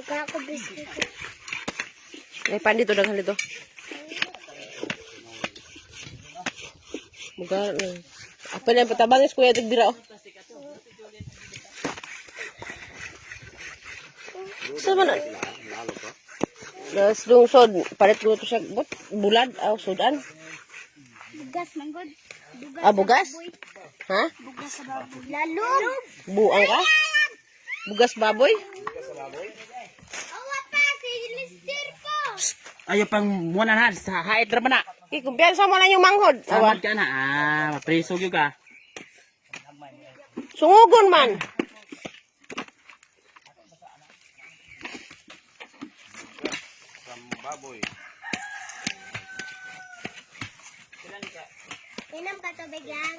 Daga ako biscuit. Ay, pandi to daghan dito. Bukan. Apa yang pertama guys, kuya tigbira oh. Sama na. Das lungsod, palit ko to siya bulad aw sudan. Bugas manggod. Ah, bugas? Ha? Bugas sa baboy. Lalo. Buang ka? Bugas baboy? Awa pa si Lister ko. Ayo pang muna na sa hait ra man na. Kumpiyansa mo na yung manghod. Awa. Samad ka na. Mapriso gyud ka. Sungugon man. Baboy. Inom ka tubig lang.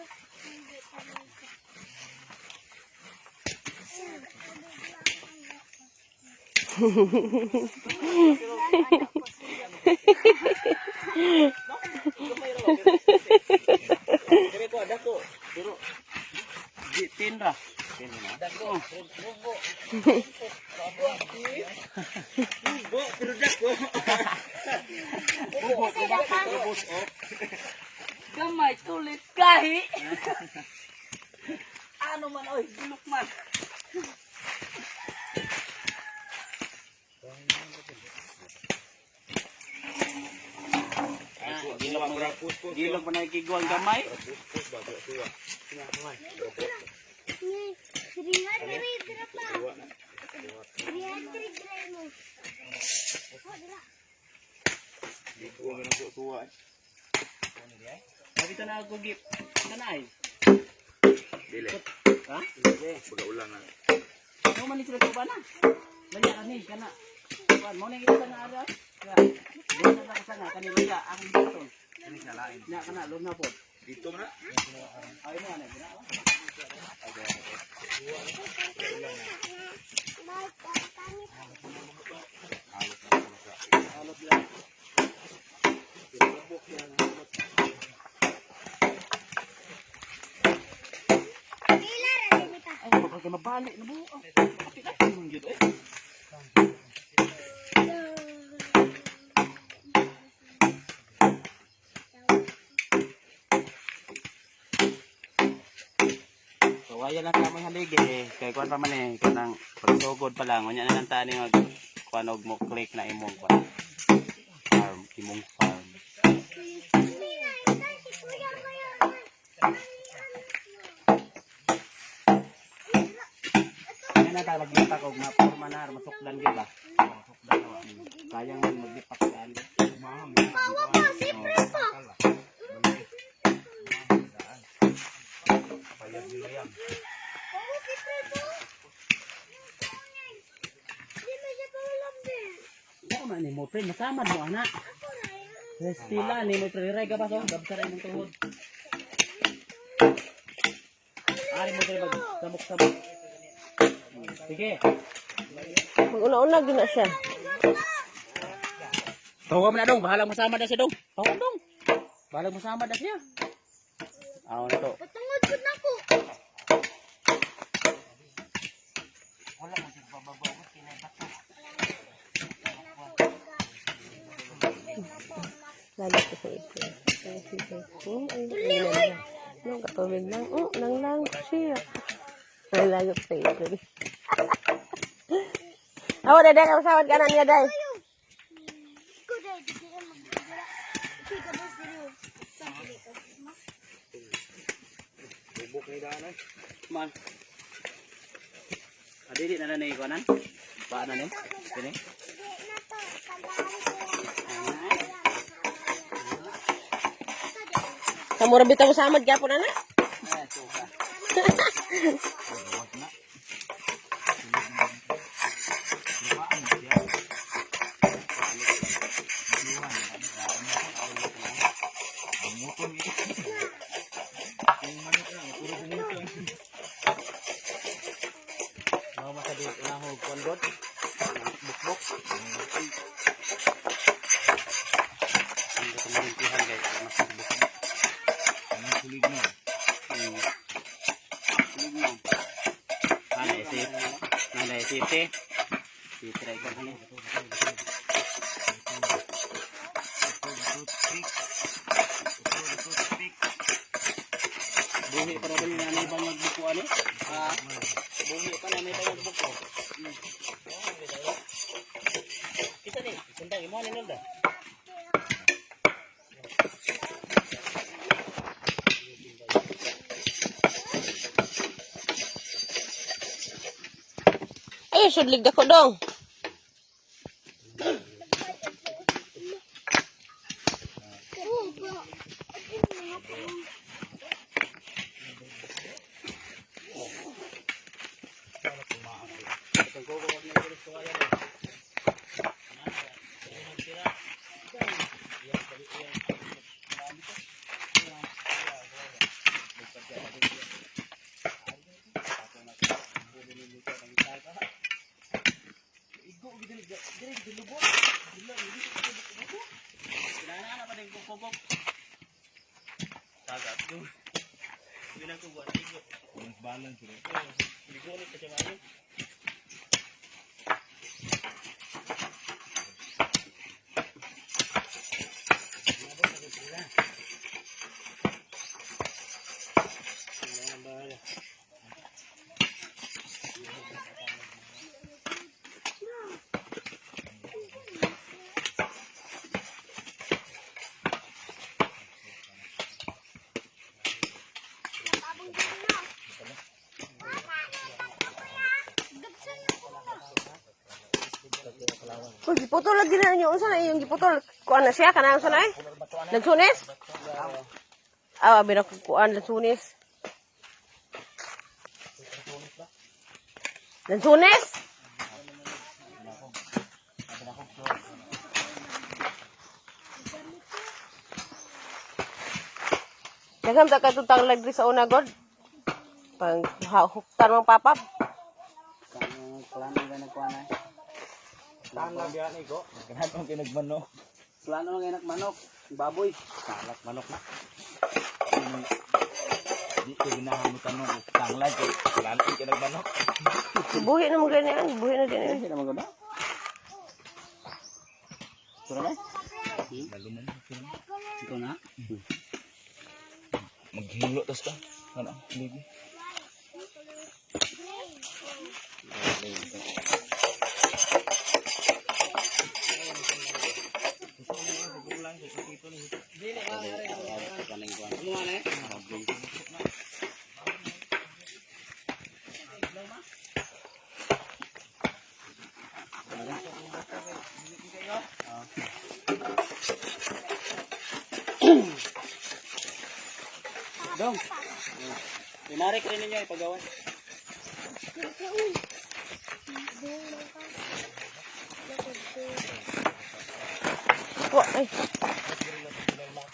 Kaya ko dako. Pero di tinra. Dako. Bubo. Bubo pero dako. Bubo. Gamay tulit kahi. Ano man oy, bulok man. Gilog pa na ikiguang gamay. Seringan dari berapa? Seringan dari berapa? Dito na ako gip. Kanay. Dili. Ha? Buka ulang na. Ano man ni sila ko ba na? Laya ka ni kana. Kuan mo nang kita na ara. Ya. Dito na ka sana kanila ya ang dito. Ini nyalain. Nya kana lon na po. Dito na. Ay mo ana gina. Alot lang. Ay, bakit mabalik na buo? Kapit na mo gyud eh. Kaya lang kamo haligi eh. Kay kuan pa man eh, kanang pagsugod pa lang. Unya na lang tani mag kuan og mo click na imong kuan. Farm, imong farm. Yan na tayo maglipak og maporma na masukdan gyud ba. Masukdan wa. Sayang man maglipak kan. Bawa pa, siyempre pa. Payag nila yan. Bawa siyempre po. Hindi mo siya paulam din. Ano man ni mo pre masamad mo ana. Stila ni mo pre ray ka ba so gabsara imong tuhod. Ari mo pre mag samok-samok. Sige. Mag-una-una gina siya. Tawa mo na dong, bahala mo sama na siya dong. Tawa dong. Bahala mo sama na siya. Aw na to. Patungod ko na ko. Wala mo sig babago kinay bato. Lalo ko sa ito. Nung katubig lang. Nang lang siya. Ay, lagot sa ito. Ako, daday, kausawad ka na niya, day. Ikaw dahil, di kaya magbibira. Ikaw ka ba serious? Saan ka dito? Bubuk ni daan eh. Man. Adili na na ko nan. Paano ni? Sini. Kamu rabi tamu samad ka po na na. Eh, suka. Mau masa di lahu kondot. Buk-buk. Ini kemarintihan guys, masih buk. Ano kulig na? Nanda isip. I-try ko ano. Buhi para ba yung nanay bang nagbuko ano? Buhi pa nanay bang nagbuko. Kita ni, sundang imo ni Nolda. Ay, sudlig ako dong. Balance rin. Oh, giputol lagi na niyo. Unsa na yung giputol? Kuan na siya kana unsa na eh? Lansunis? Abi na kuan lansunis. Lansunis? Dagam ta ka tutang lagri sa una god. Pang huktan mong papap. Plano nga nagkuha na. Tahan lang yan ko. Ganyan ang pinagmanok. Plano nga nagmanok. Baboy. Salak manok na. Di ko ginahamutan mo. Tanglag ko. Plano ang pinagmanok. Buhi na mo ganyan, buhi na din. Hindi naman ganda. Sura na? Laluman. Ito na. Maghilo tas ka. Ano? Libi. Dong. Inarik rin ninyo ipagawan. Wa ay.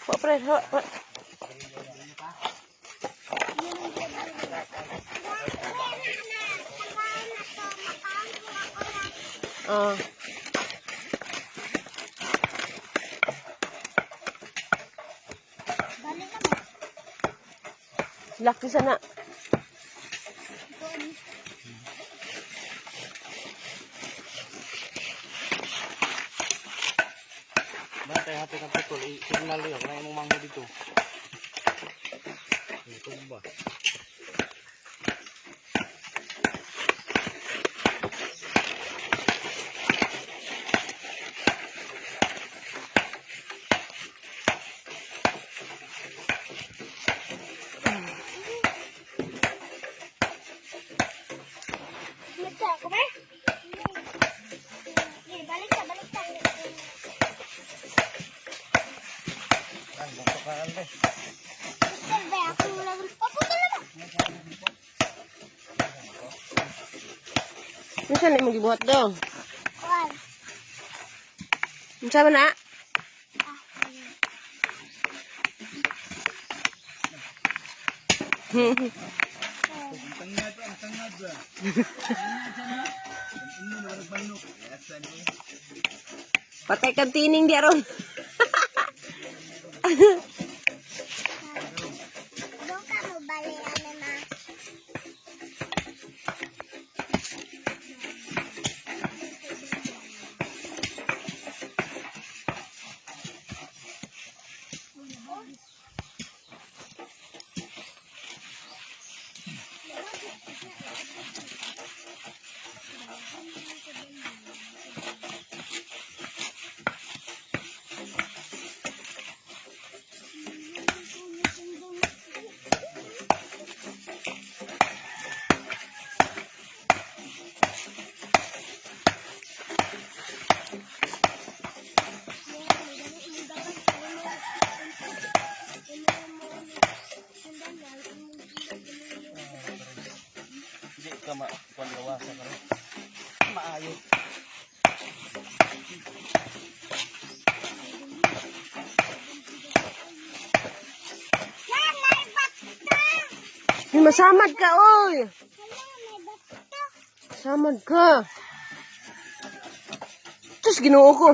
Wa pre, wa. Ah. Laki sana. Batay hati ng putol. Signal yun. Kaya mong mangho dito. Ito ba? Minsan na magibuhat dong. Minsan ba na? Patay kang tining di aron. Hindi ka kuan gawasan ka rin. Maayo. May masamad ka, oy! Samad ka. Tapos ginoo ko.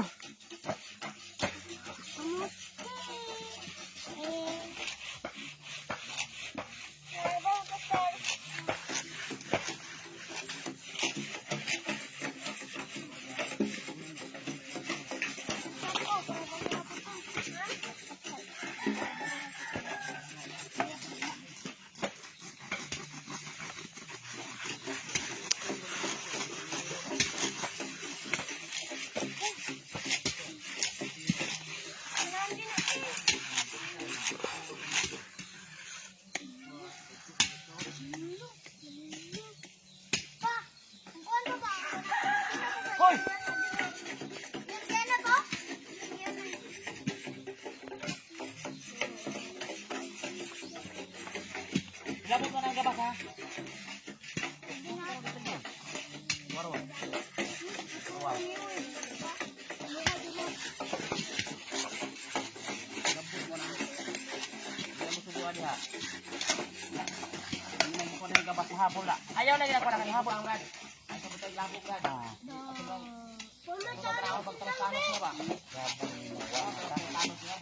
Hoy! Ilabot mo ng gabas ha. Waro. Wow. Ilabot mo na. Hindi mo subuhan diha. Hindi mo ko na yung gabas sa hapon na. Ayaw na ginagawa na hapon ang rad. Ang sabutay labot ka. Trabaho pagtrasanos mo ba? Trabaho mo ba? Trabaho mo ba?